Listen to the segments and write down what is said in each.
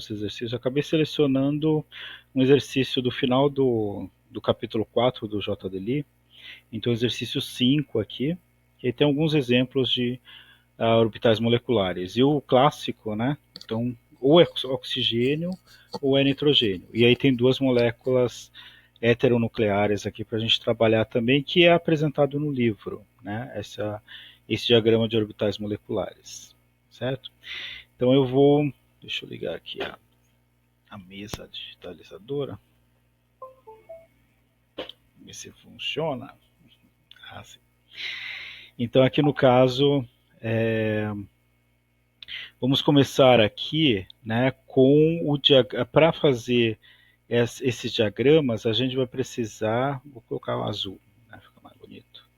esse exercício, eu acabei selecionando um exercício do final do capítulo 4 do JDLI, então exercício 5 aqui, que aí tem alguns exemplos de orbitais moleculares. E o clássico, né? Então, ou é oxigênio ou é nitrogênio. E aí tem duas moléculas heteronucleares aqui para a gente trabalhar também, que é apresentado no livro, né? Esse diagrama de orbitais moleculares, certo? Então eu vou, deixa eu ligar aqui a mesa digitalizadora, ver se funciona. Ah, sim. Então aqui no caso, vamos começar aqui, né, com o para fazer esses diagramas, a gente vai precisar, vou colocar o azul, né, fica mais bonito.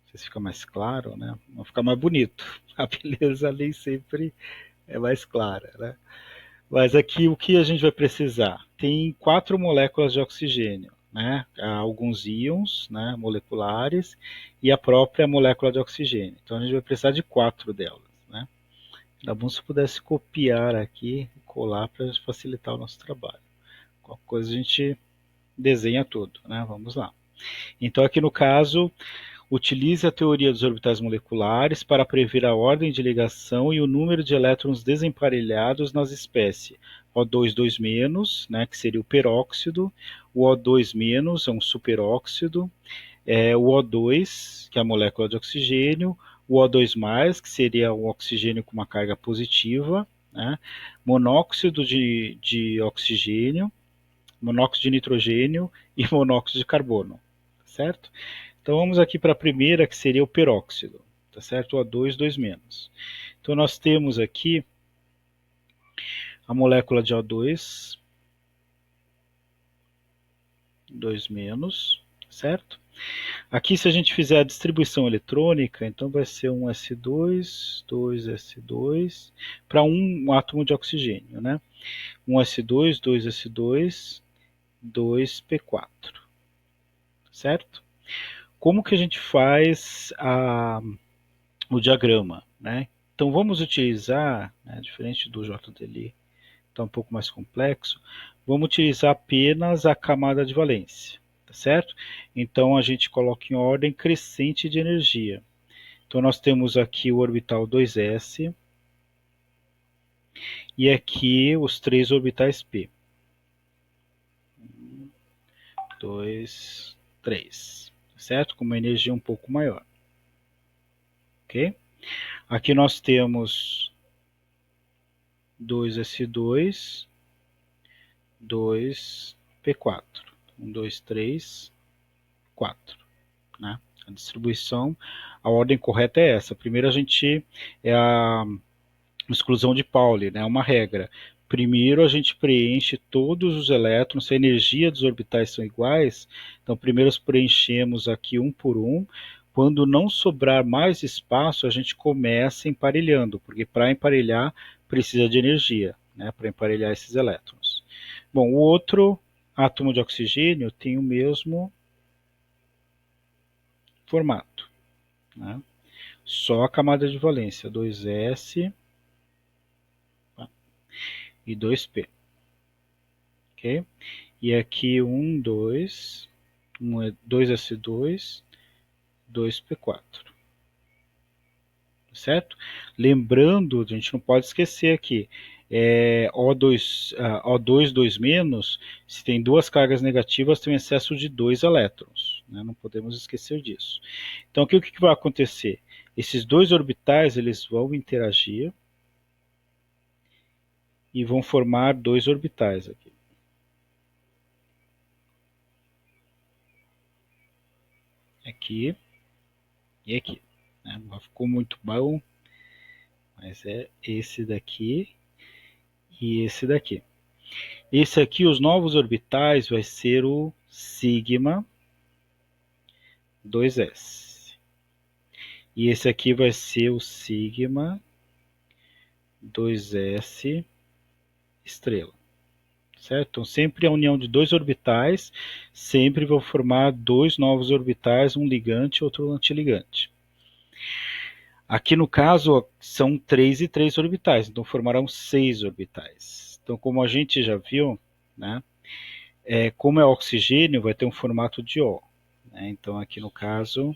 Não sei se fica mais claro, né? Vai ficar mais bonito. A beleza nem sempre é mais clara, né? Mas aqui o que a gente vai precisar? Tem 4 moléculas de oxigênio, né? Alguns íons, né, moleculares e a própria molécula de oxigênio. Então a gente vai precisar de 4 delas, né? Era bom se pudesse copiar aqui e colar para facilitar o nosso trabalho. Qualquer coisa a gente desenha tudo, né? Vamos lá. Então aqui no caso, utilize a teoria dos orbitais moleculares para prever a ordem de ligação e o número de elétrons desemparelhados nas espécies. O2 2-, né, que seria o peróxido, o O2- é um superóxido, o O2, que é a molécula de oxigênio, o O2+, que seria o oxigênio com uma carga positiva, né, monóxido de oxigênio, monóxido de nitrogênio e monóxido de carbono, certo? Então vamos aqui para a primeira, que seria o peróxido, tá certo? O O2 2-. Então nós temos aqui a molécula de O2 2-, certo? Aqui, se a gente fizer a distribuição eletrônica, então vai ser um S2, 2S2, para um átomo de oxigênio, né? Um S2, 2S2, 2P4, certo? Como que a gente faz o diagrama, né? Então vamos utilizar, né, diferente do JDLI, está um pouco mais complexo, vamos utilizar apenas a camada de valência, tá certo? Então a gente coloca em ordem crescente de energia. Então nós temos aqui o orbital 2s e aqui os 3 orbitais p. 2, 3, certo? Com uma energia um pouco maior. Ok? Aqui nós temos 2s2, 2p4. 1, 2, 3, 4. Né? A distribuição, a ordem correta é essa. Primeiro a gente é a exclusão de Pauli, né? Uma regra. Primeiro a gente preenche todos os elétrons, se a energia dos orbitais são iguais, então primeiro preenchemos aqui um por um. Quando não sobrar mais espaço, a gente começa emparelhando, porque para emparelhar precisa de energia, né? Para emparelhar esses elétrons. Bom, o outro átomo de oxigênio tem o mesmo formato, né? Só a camada de valência, 2s e 2p. Ok? E aqui 1, 2, 2s2, 2p4. Certo? Lembrando, a gente não pode esquecer aqui, O2, O2 2-, se tem duas cargas negativas, tem um excesso de 2 elétrons, né? Não podemos esquecer disso. Então aqui o que vai acontecer? Esses dois orbitais eles vão interagir e vão formar 2 orbitais aqui. Aqui e aqui. Né? Não ficou muito bom, mas é esse daqui e esse daqui. Esse aqui, os novos orbitais, vai ser o sigma 2s. E esse aqui vai ser o sigma 2s estrela. Certo? Então, sempre a união de dois orbitais, sempre vão formar dois novos orbitais, um ligante e outro antiligante. Aqui no caso são 3 e 3 orbitais, então formarão 6 orbitais. Então, como a gente já viu, né, como é oxigênio, vai ter um formato de O. Né? Então, aqui no caso,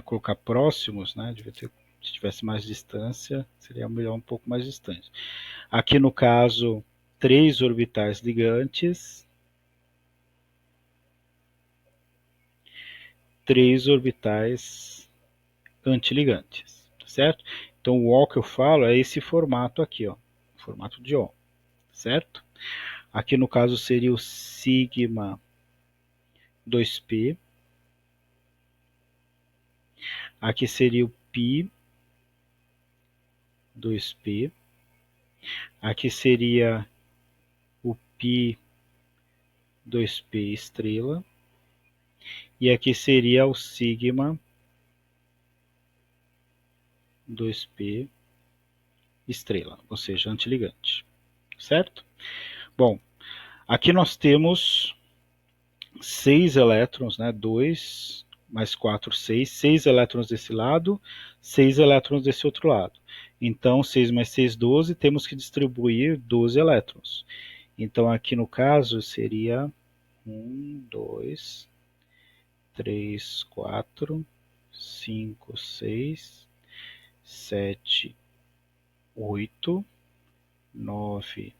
colocar próximos, né, devia ter, se tivesse mais distância, seria melhor um pouco mais distante. Aqui no caso, 3 orbitais ligantes, 3 orbitais antiligantes, certo? Então o O que eu falo é esse formato aqui, ó, formato de O, certo? Aqui no caso seria o sigma 2p, aqui seria o π 2p, aqui seria o π 2p estrela, e aqui seria o sigma 2p estrela, ou seja, antiligante, certo? Bom, aqui nós temos 6 elétrons, né? 2 mais 4, 6. 6 elétrons desse lado, 6 elétrons desse outro lado. Então, 6 mais 6, 12. Temos que distribuir 12 elétrons. Então, aqui no caso, seria 1, 2, 3, 4, 5, 6, 7, 8, 9,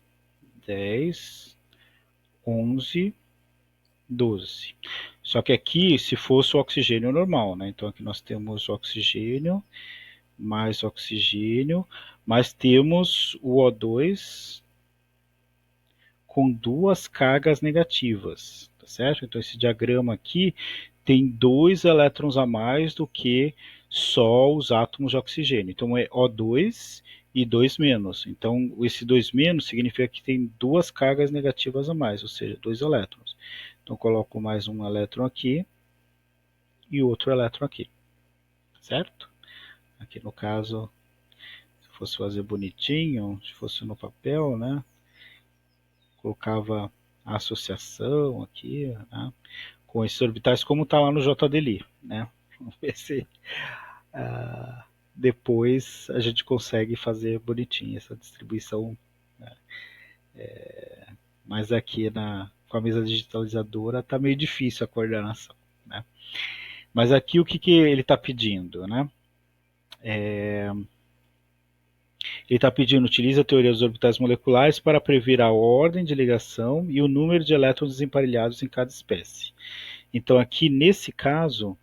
10, 11, 12. Só que aqui, se fosse o oxigênio normal, né? Então aqui nós temos oxigênio, mas temos o O2 com 2 cargas negativas, tá certo? Então esse diagrama aqui tem 2 elétrons a mais do que só os átomos de oxigênio. Então é O2 e 2 menos. Então esse 2 menos significa que tem 2 cargas negativas a mais, ou seja, 2 elétrons. Então coloco mais um elétron aqui e outro elétron aqui, certo? Aqui no caso, se fosse fazer bonitinho, se fosse no papel, né? Colocava a associação aqui, né? Com esses orbitais, como está lá no JDLI, né? Vamos ver se depois a gente consegue fazer bonitinho essa distribuição, né? Mas aqui com a mesa digitalizadora está meio difícil a coordenação, né? Mas aqui o que ele está pedindo, né? Ele está pedindo, utilize a teoria dos orbitais moleculares para prever a ordem de ligação e o número de elétrons desemparelhados em cada espécie. Então aqui nesse caso,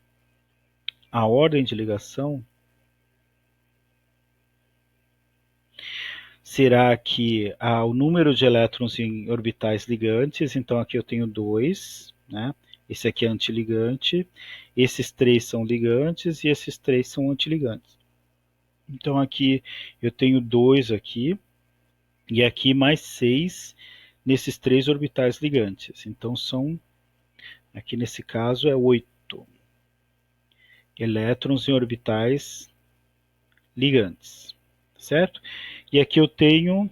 a ordem de ligação será que o número de elétrons em orbitais ligantes, então aqui eu tenho 2, né? Esse aqui é antiligante, esses 3 são ligantes e esses 3 são antiligantes. Então aqui eu tenho 2 aqui, e aqui mais 6 nesses 3 orbitais ligantes. Então são, aqui nesse caso, é 8 elétrons em orbitais ligantes, certo? E aqui eu tenho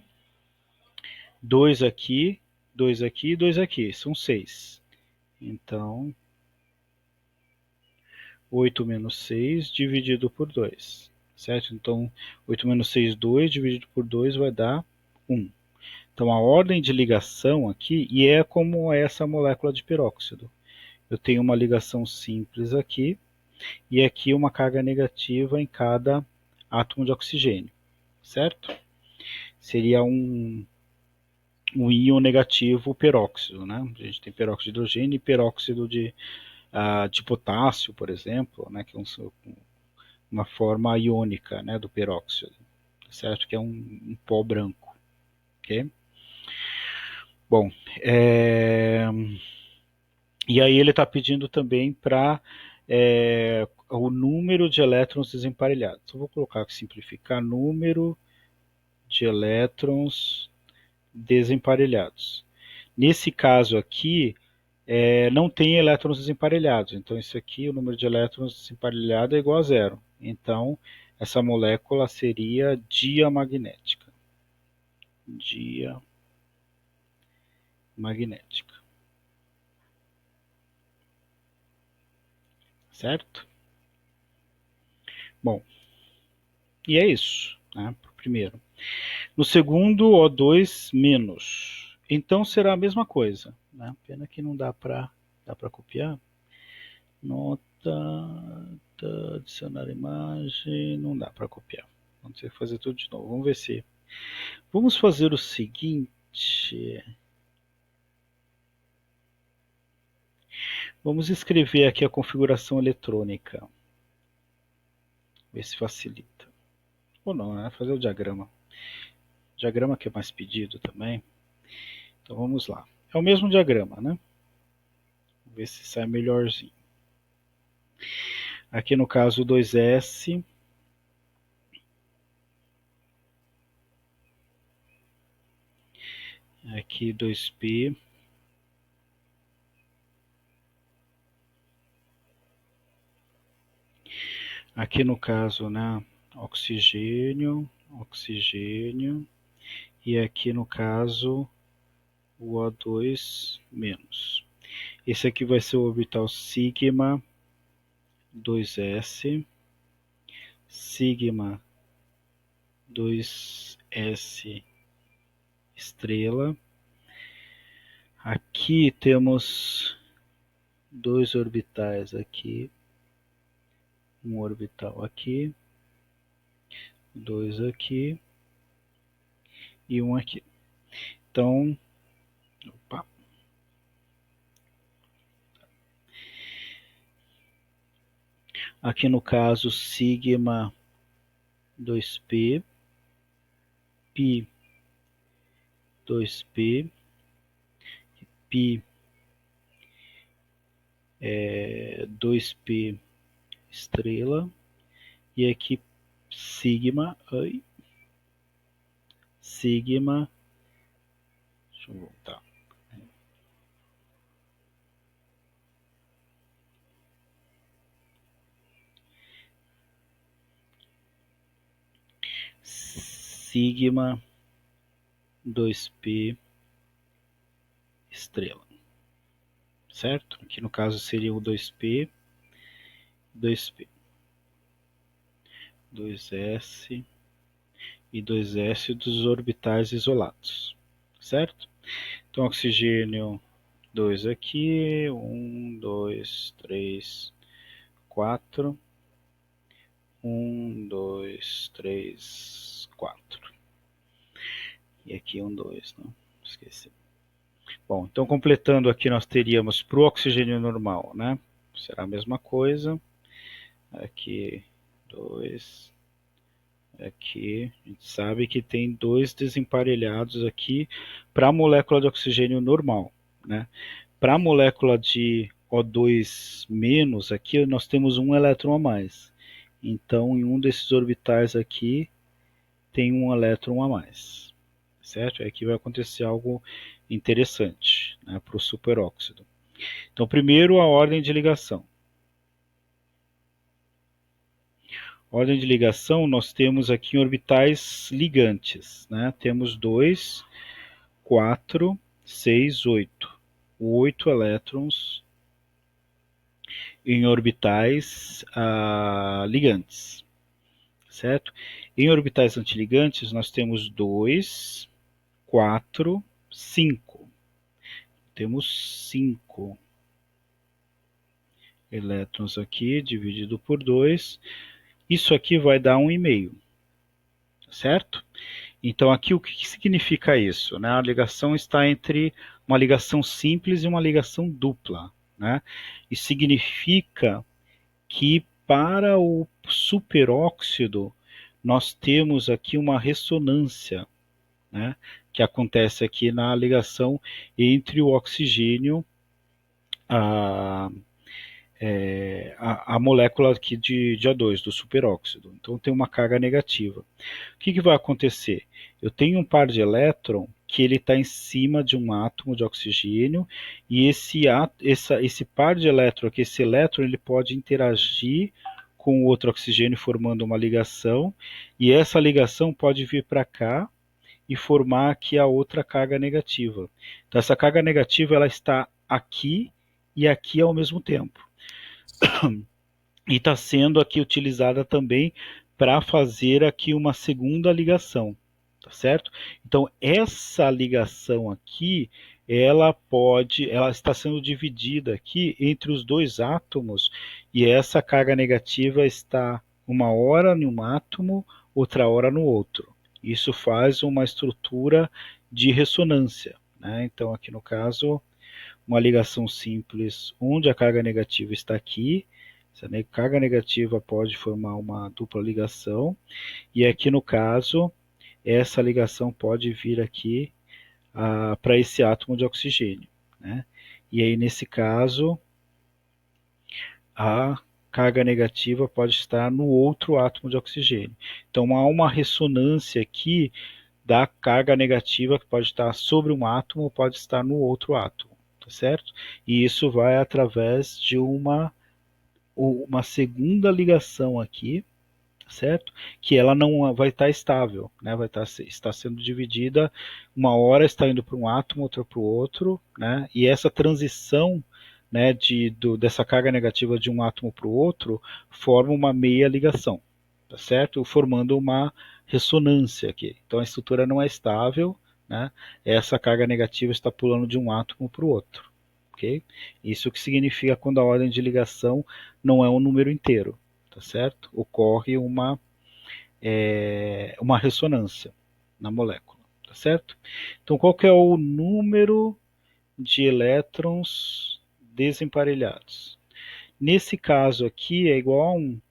2 aqui, 2 aqui e 2 aqui, são 6. Então, 8 menos 6 dividido por 2, certo? Então, 8 menos 6, 2, dividido por 2 vai dar 1. Então, a ordem de ligação aqui, e é como essa molécula de peróxido. Eu tenho uma ligação simples aqui, e aqui uma carga negativa em cada átomo de oxigênio, certo? Seria um íon negativo peróxido, né? A gente tem peróxido de hidrogênio e peróxido de potássio, por exemplo, né? Que é uma forma iônica, né, do peróxido, certo? Que é um pó branco, ok? Bom, e aí ele está pedindo também para o número de elétrons desemparelhados. Então, vou colocar aqui, simplificar, número de elétrons desemparelhados. Nesse caso aqui, não tem elétrons desemparelhados. Então, isso aqui, o número de elétrons desemparelhados é igual a zero. Então, essa molécula seria diamagnética. Diamagnética. Certo? Bom, e é isso, né? primeiro. No segundo, O2 menos. Então será a mesma coisa, né? Pena que não dá para copiar. Nota, adicionar imagem, não dá para copiar. Vamos ter que fazer tudo de novo. Vamos ver se... Vamos fazer o seguinte... Vamos escrever aqui a configuração eletrônica. Ver se facilita. Ou não, né? Fazer o diagrama. O diagrama que é mais pedido também. Então vamos lá. É o mesmo diagrama, né? Vamos ver se sai melhorzinho. Aqui no caso 2S. Aqui 2P. Aqui no caso, né, oxigênio, oxigênio, e aqui no caso o O2 menos. Esse aqui vai ser o orbital sigma 2S, sigma 2S estrela. Aqui temos dois orbitais aqui, um orbital aqui, dois aqui e um aqui. Então, opa. Aqui no caso sigma 2P, Pi 2P, Pi 2P estrela, e aqui sigma, sigma, deixa eu voltar, sigma 2P estrela, certo? Aqui no caso seria o 2P, 2P, 2S e 2S dos orbitais isolados, certo? Então oxigênio 2 aqui, 1, 2, 3, 4, 1, 2, 3, 4. E aqui 1, 2, não esqueci. Bom, então completando aqui nós teríamos para o oxigênio normal, né? Será a mesma coisa. Aqui 2, aqui a gente sabe que tem dois desemparelhados aqui para a molécula de oxigênio normal, né? Para a molécula de O2 menos, aqui nós temos um elétron a mais. Então, em um desses orbitais aqui, tem um elétron a mais, certo? Aqui vai acontecer algo interessante, né, para o superóxido. Então, primeiro a ordem de ligação. Ordem de ligação, nós temos aqui orbitais ligantes, né? Temos 2, 4, 6, 8. 8 elétrons em orbitais ligantes, certo? Em orbitais antiligantes, nós temos 2, 4, 5. Temos 5 elétrons aqui, dividido por 2. Isso aqui vai dar 1,5, certo? Então aqui o que significa isso, né? A ligação está entre uma ligação simples e uma ligação dupla, né? Isso significa que para o superóxido nós temos aqui uma ressonância, né? Que acontece aqui na ligação entre o oxigênio, a molécula aqui de O2, do superóxido. Então tem uma carga negativa. O que vai acontecer? Eu tenho um par de elétron que ele está em cima de um átomo de oxigênio, e esse par de elétron aqui, esse elétron, ele pode interagir com o outro oxigênio formando uma ligação, e essa ligação pode vir para cá e formar aqui a outra carga negativa. Então essa carga negativa ela está aqui e aqui ao mesmo tempo. E está sendo aqui utilizada também para fazer aqui uma segunda ligação, tá certo? Então essa ligação aqui, ela está sendo dividida aqui entre os dois átomos e essa carga negativa está uma hora em um átomo, outra hora no outro. Isso faz uma estrutura de ressonância, né? Então aqui no caso uma ligação simples onde a carga negativa está aqui. Essa carga negativa pode formar uma dupla ligação, e aqui no caso, essa ligação pode vir aqui para esse átomo de oxigênio, né? E aí, nesse caso, a carga negativa pode estar no outro átomo de oxigênio. Então, há uma ressonância aqui da carga negativa que pode estar sobre um átomo ou pode estar no outro átomo, tá certo? E isso vai através de uma segunda ligação aqui, certo? Que ela não vai estar estável, né? Vai estar sendo dividida, uma hora está indo para um átomo, outra para o outro, né? E essa transição, né, dessa carga negativa de um átomo para o outro forma uma meia ligação, tá certo? Formando uma ressonância aqui. Então a estrutura não é estável, né? Essa carga negativa está pulando de um átomo para o outro. Okay? Isso que significa quando a ordem de ligação não é um número inteiro, tá certo? Ocorre uma ressonância na molécula, tá certo? Então, qual que é o número de elétrons desemparelhados? Nesse caso aqui é igual a 1,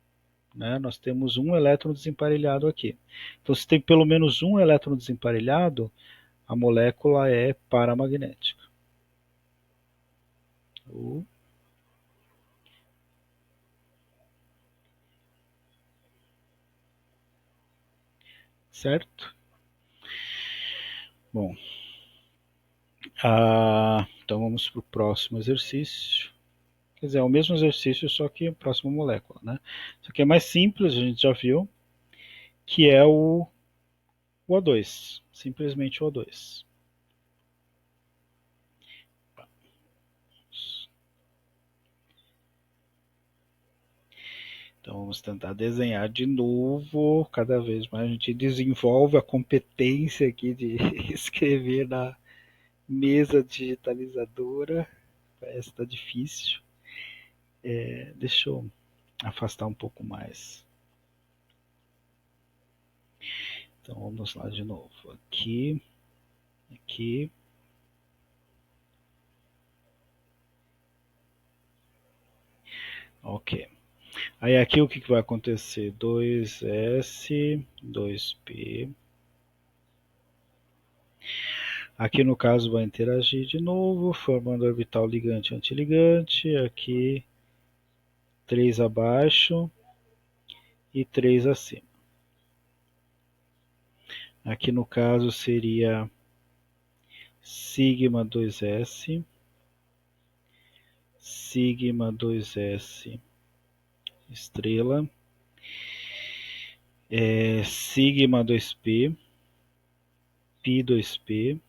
né? Nós temos um elétron desemparelhado aqui. Então, se tem pelo menos um elétron desemparelhado, a molécula é paramagnética. Certo? Bom, então vamos para o próximo exercício. Quer dizer, é o mesmo exercício, só que a próxima molécula, né? Isso aqui é mais simples, a gente já viu, que é o O2, simplesmente o O2. Então vamos tentar desenhar de novo, cada vez mais a gente desenvolve a competência aqui de escrever na mesa digitalizadora. Parece que está difícil. Deixa eu afastar um pouco mais. Então vamos lá de novo. Aqui, aqui. Ok. Aí aqui o que vai acontecer? 2S, 2P. Aqui no caso vai interagir de novo, formando orbital ligante-antiligante. Aqui 3 abaixo e 3 acima. Aqui no caso seria sigma 2S, sigma 2S estrela, sigma 2P, pi 2P,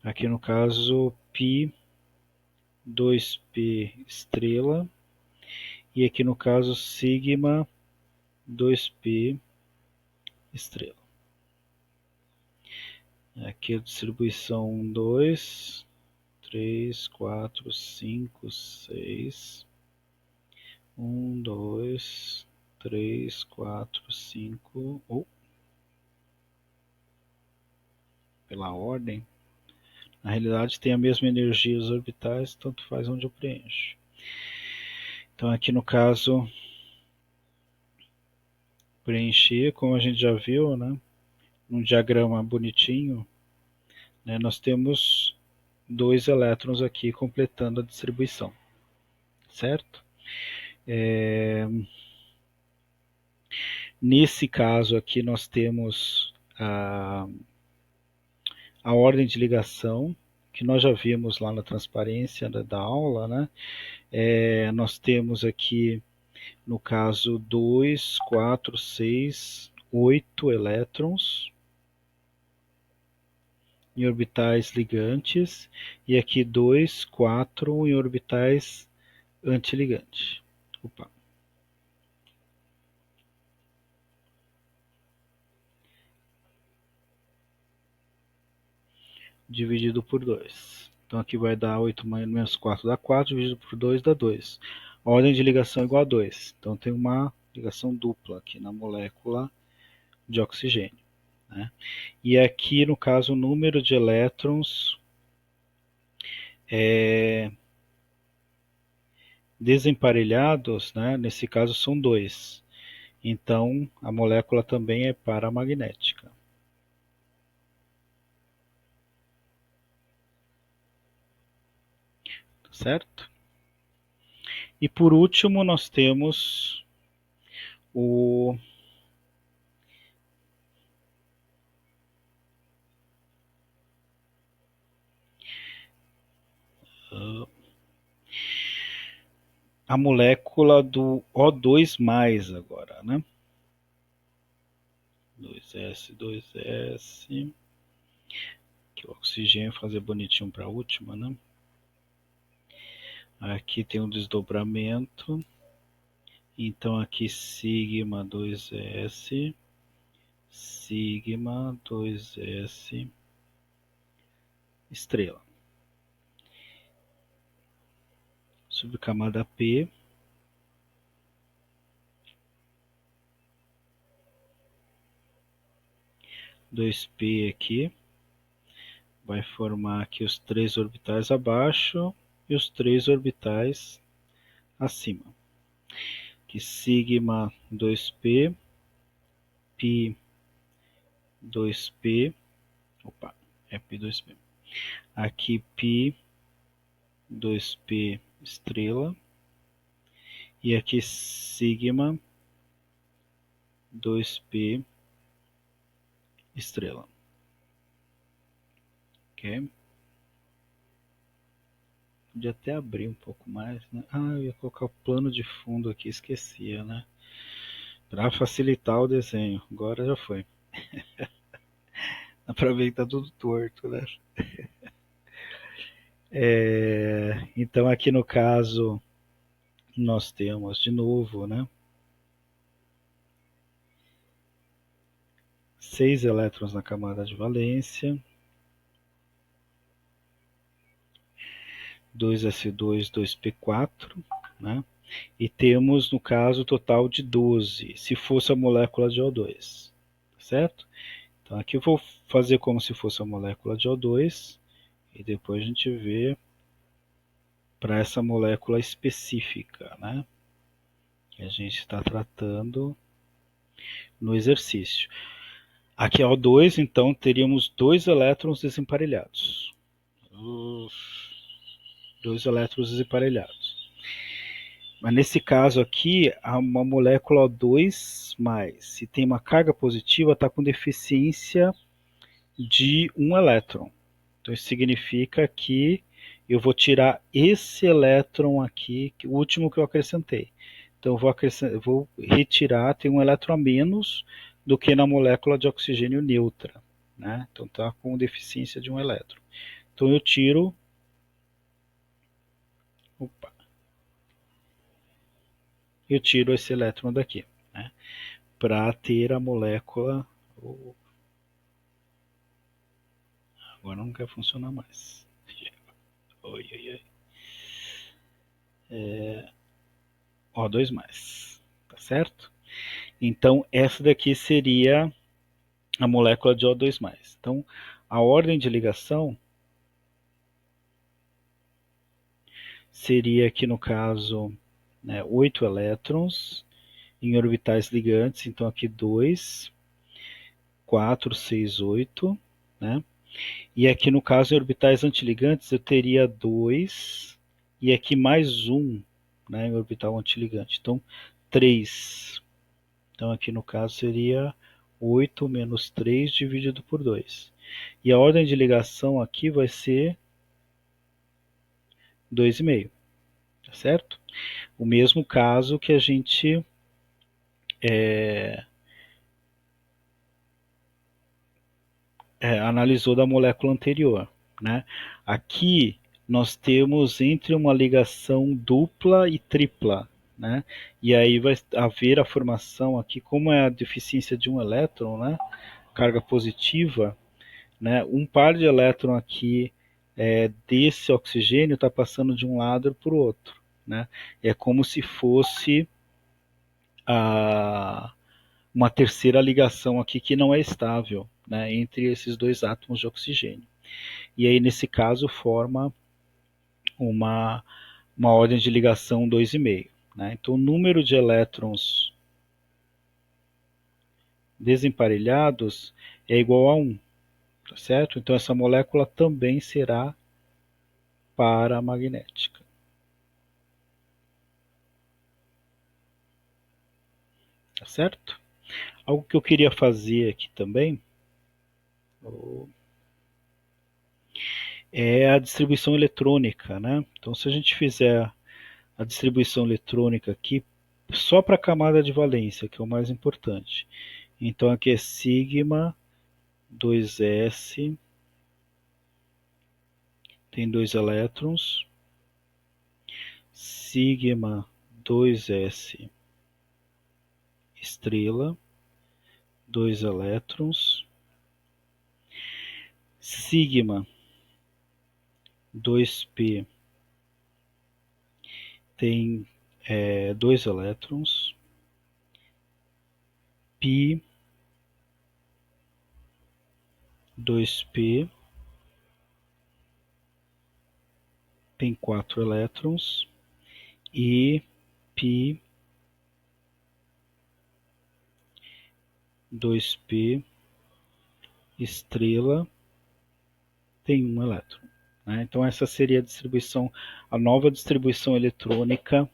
aqui no caso pi 2P estrela, e aqui no caso sigma 2P estrela. Aqui a distribuição 2, 3, 4, 5, 6. 1, 2, 3, 4, 5. Pela ordem. Na realidade tem a mesma energia os orbitais, tanto faz onde eu preencho. Então aqui no caso, preencher, como a gente já viu, né? Um diagrama bonitinho, né, nós temos 2 elétrons aqui completando a distribuição, certo? Nesse caso aqui nós temos a ordem de ligação, que nós já vimos lá na transparência da aula, né? Nós temos aqui, no caso, 2, 4, 6, 8 elétrons em orbitais ligantes, e aqui 2, 4 em orbitais antiligantes. Opa. dividido por 2. Então aqui vai dar 8 menos 4 dá 4, dividido por 2 dá 2. A ordem de ligação é igual a 2. Então tem uma ligação dupla aqui na molécula de oxigênio, né? E aqui, no caso, o número de elétrons desemparelhados, né, nesse caso são 2. Então, a molécula também é paramagnética. Certo? E por último, nós temos o a molécula do O2+, agora, né? 2S, 2S. Que o oxigênio fazer bonitinho para a última, né? Aqui tem um desdobramento. Então aqui sigma 2S, sigma 2S, estrela. Subcamada P, dois P aqui, vai formar aqui os 3 orbitais abaixo e os 3 orbitais acima. Aqui sigma 2P, Pi 2P, opa, é Pi 2P. Aqui Pi 2P estrela e aqui sigma 2P estrela. Ok? Podia até abrir um pouco mais, né? Ah, eu ia colocar o plano de fundo aqui, esquecia, né? Para facilitar o desenho. Agora já foi. Dá pra ver que tá tudo torto, né? Então aqui no caso nós temos de novo, né? 6 elétrons na camada de valência, 2s2, 2p4, né? E temos no caso total de 12, se fosse a molécula de O2, certo? Então aqui eu vou fazer como se fosse a molécula de O2 e depois a gente vê para essa molécula específica, né? Que a gente está tratando no exercício. Aqui é O2, então teríamos 2 elétrons desemparelhados. 2 elétrons desemparelhados. Mas nesse caso aqui, uma molécula O2+, se tem uma carga positiva, está com deficiência de um elétron. Então isso significa que eu vou tirar esse elétron aqui, o último que eu acrescentei. Então eu vou retirar, tem um elétron a menos do que na molécula de oxigênio neutra, né? Então está com deficiência de um elétron. Então eu tiro, opa, eu tiro esse elétron daqui, né? Para ter a molécula. Agora não quer funcionar mais. Oi, oi, oi. O2+, tá certo? Então essa daqui seria a molécula de O2+. Então a ordem de ligação seria aqui no caso, né, 8 elétrons em orbitais ligantes, então aqui 2, 4, 6, 8, né? E aqui no caso em orbitais antiligantes eu teria 2 e aqui mais 1, né, em orbital antiligante. Então 3. Então aqui no caso seria 8 menos 3 dividido por 2. E a ordem de ligação aqui vai ser 2,5, tá certo? O mesmo caso que a gente analisou da molécula anterior, né? Aqui nós temos entre uma ligação dupla e tripla, né? E aí vai haver a formação aqui, como é a deficiência de um elétron, né? Carga positiva, né, um par de elétron aqui desse oxigênio está passando de um lado para o outro, né? É como se fosse uma terceira ligação aqui que não é estável, né, entre esses dois átomos de oxigênio. E aí, nesse caso, forma uma, uma ordem de ligação 2,5. Né? Então, o número de elétrons desemparelhados é igual a 1, tá certo? Então, essa molécula também será paramagnética. Tá certo? Algo que eu queria fazer aqui também é a distribuição eletrônica, né? Então, se a gente fizer a distribuição eletrônica aqui só para a camada de valência, que é o mais importante. Então, aqui é sigma 2s, tem 2 elétrons, sigma 2s estrela, 2 elétrons, sigma 2p tem 2 elétrons, pi 2p tem 4 elétrons e pi 2p estrela tem 1 elétron. Né? Então essa seria a distribuição, a nova distribuição eletrônica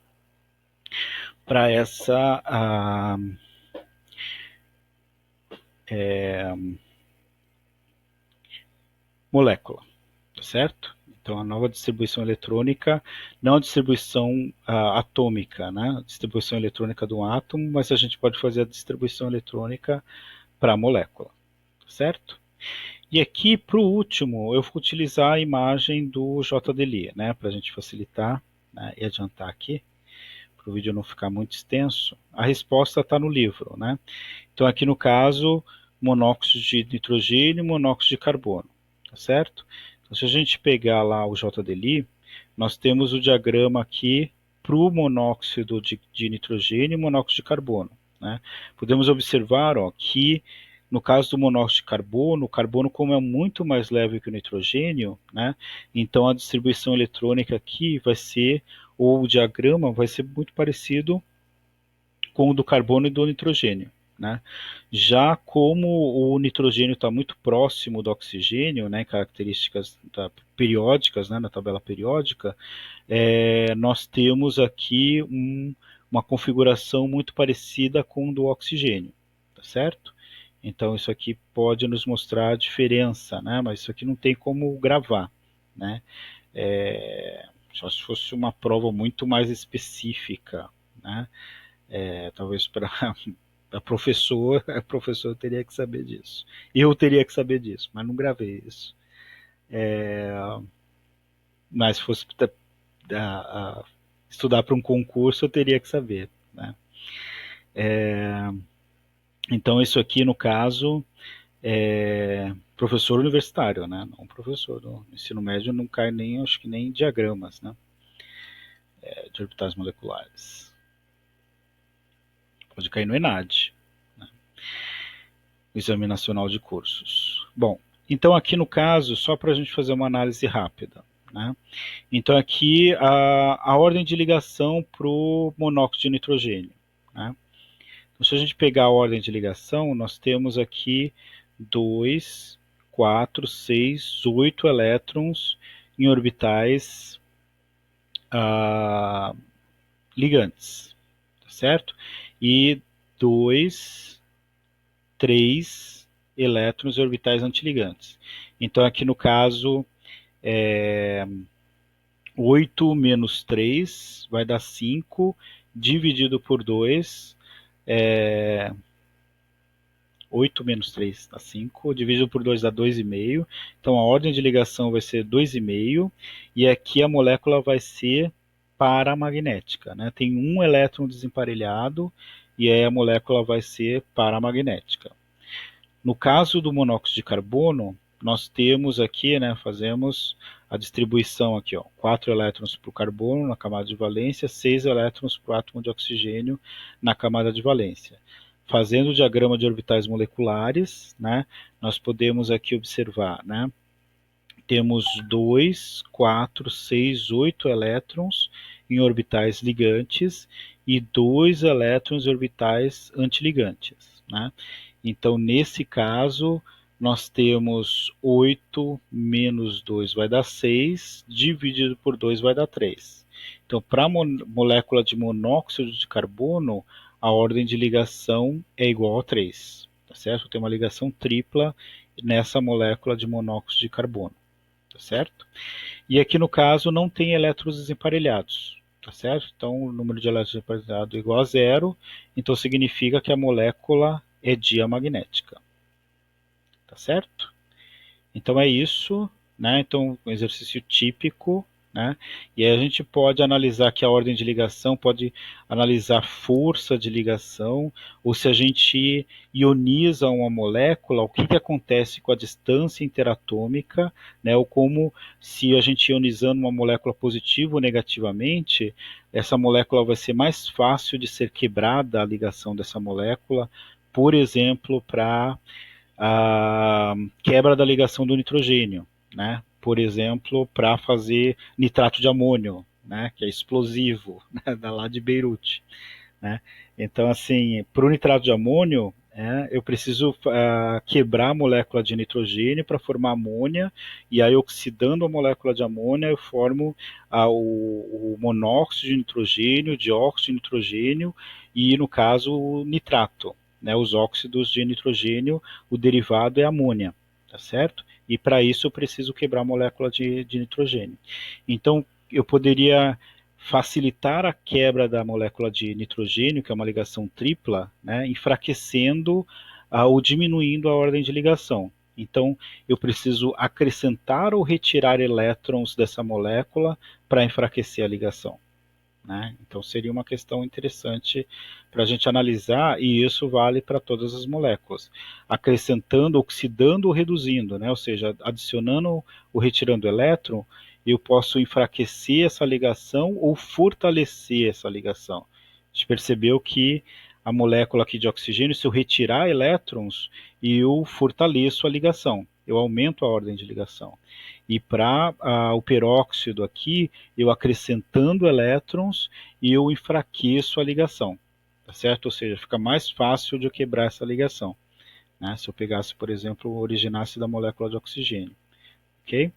para essa molécula, certo? Então a nova distribuição eletrônica, não a distribuição atômica, né? A distribuição eletrônica do átomo, mas a gente pode fazer a distribuição eletrônica para a molécula, certo? E aqui, para o último, eu vou utilizar a imagem do JDLI, né, para a gente facilitar, né, e adiantar aqui, para o vídeo não ficar muito extenso. A resposta está no livro, né? Então aqui no caso, monóxido de nitrogênio e monóxido de carbono, tá certo? Então, se a gente pegar lá o JDLI, nós temos o diagrama aqui para o monóxido de nitrogênio e monóxido de carbono, né? Podemos observar que no caso do monóxido de carbono, o carbono como é muito mais leve que o nitrogênio, né? Então a distribuição eletrônica aqui vai ser, ou o diagrama vai ser muito parecido com o do carbono e do nitrogênio. Né? Já como o nitrogênio está muito próximo do oxigênio, né, características periódicas, né, na tabela periódica, nós temos aqui uma configuração muito parecida com o do oxigênio, tá certo? Então isso aqui pode nos mostrar a diferença, né, mas isso aqui não tem como gravar, né? Só se fosse uma prova muito mais específica, né? Talvez para a professor teria que saber disso. Eu teria que saber disso, mas não gravei isso. Mas se fosse estudar para um concurso, eu teria que saber. Né? Então, isso aqui, no caso, é professor universitário, né? Não professor do ensino médio, não cai nem, acho que nem diagramas, né? De orbitais moleculares. Pode cair no ENAD, né? Exame Nacional de Cursos. Bom, então aqui no caso, só para a gente fazer uma análise rápida, né? Então aqui a ordem de ligação para o monóxido de nitrogênio, né? Então, se a gente pegar a ordem de ligação, nós temos aqui 2, 4, 6, 8 elétrons em orbitais ligantes, tá certo? E 2, 3 elétrons em orbitais antiligantes. Então aqui no caso 8 menos 3 vai dar 5, dividido por 2, 8 menos 3 dá 5, dividido por 2 dá 2,5. Então a ordem de ligação vai ser 2,5, e aqui a molécula vai ser paramagnética. Né? Tem um elétron desemparelhado, e aí a molécula vai ser paramagnética. No caso do monóxido de carbono, nós temos aqui, né, fazemos a distribuição aqui, ó, 4 elétrons para o carbono na camada de valência, 6 elétrons para o átomo de oxigênio na camada de valência. Fazendo o diagrama de orbitais moleculares, né, nós podemos aqui observar, né, temos 2, 4, 6, 8 elétrons em orbitais ligantes e 2 elétrons em orbitais antiligantes, né? Então, nesse caso, nós temos 8 menos 2 vai dar 6, dividido por 2 vai dar 3. Então, para a molécula de monóxido de carbono, a ordem de ligação é igual a 3, tá certo? Tem uma ligação tripla nessa molécula de monóxido de carbono, tá certo? E aqui no caso não tem elétrons desemparelhados, tá certo? Então o número de elétrons desemparelhados é igual a zero, então significa que a molécula é diamagnética, tá certo? Então é isso, né? Então um exercício típico, né? E aí a gente pode analisar aqui a ordem de ligação, pode analisar a força de ligação, ou se a gente ioniza uma molécula, o que acontece com a distância interatômica, né? Ou como se a gente ionizando uma molécula positiva ou negativamente, essa molécula vai ser mais fácil de ser quebrada a ligação dessa molécula, por exemplo, para a quebra da ligação do nitrogênio, né? Por exemplo, para fazer nitrato de amônio, né? Que é explosivo, né? Da lá de Beirute, né? Então, assim, para o nitrato de amônio, eu preciso quebrar a molécula de nitrogênio para formar amônia, e aí oxidando a molécula de amônia eu formo o monóxido de nitrogênio, o dióxido de nitrogênio e, no caso, o nitrato, né, os óxidos de nitrogênio, o derivado é amônia, tá certo? E para isso eu preciso quebrar a molécula de nitrogênio. Então, eu poderia facilitar a quebra da molécula de nitrogênio, que é uma ligação tripla, né, enfraquecendo ou diminuindo a ordem de ligação. Então, eu preciso acrescentar ou retirar elétrons dessa molécula para enfraquecer a ligação, né? Então, seria uma questão interessante para a gente analisar, e isso vale para todas as moléculas. Acrescentando, oxidando ou reduzindo, né? Ou seja, adicionando ou retirando elétron, eu posso enfraquecer essa ligação ou fortalecer essa ligação. A gente percebeu que a molécula aqui de oxigênio, se eu retirar elétrons, eu fortaleço a ligação, eu aumento a ordem de ligação. E para o peróxido aqui, eu acrescentando elétrons, eu enfraqueço a ligação, tá certo? Ou seja, fica mais fácil de eu quebrar essa ligação, né? Se eu pegasse, por exemplo, originasse da molécula de oxigênio, ok?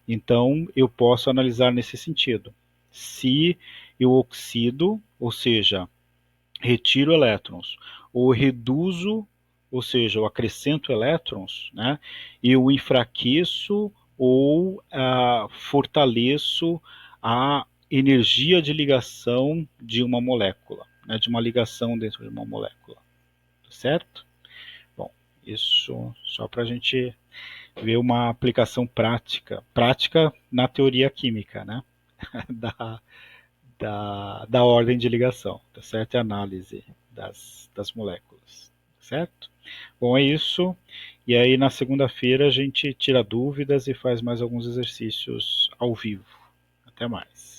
Então, eu posso analisar nesse sentido. Se eu oxido, ou seja, retiro elétrons, ou reduzo, ou seja, eu acrescento elétrons, né? Eu enfraqueço ou fortaleço a energia de ligação de uma molécula, né? De uma ligação dentro de uma molécula, certo? Bom, isso só para a gente ver uma aplicação prática na teoria química, né? da, da ordem de ligação, tá certo? E análise das moléculas, certo? Bom, é isso. E aí na segunda-feira a gente tira dúvidas e faz mais alguns exercícios ao vivo. Até mais.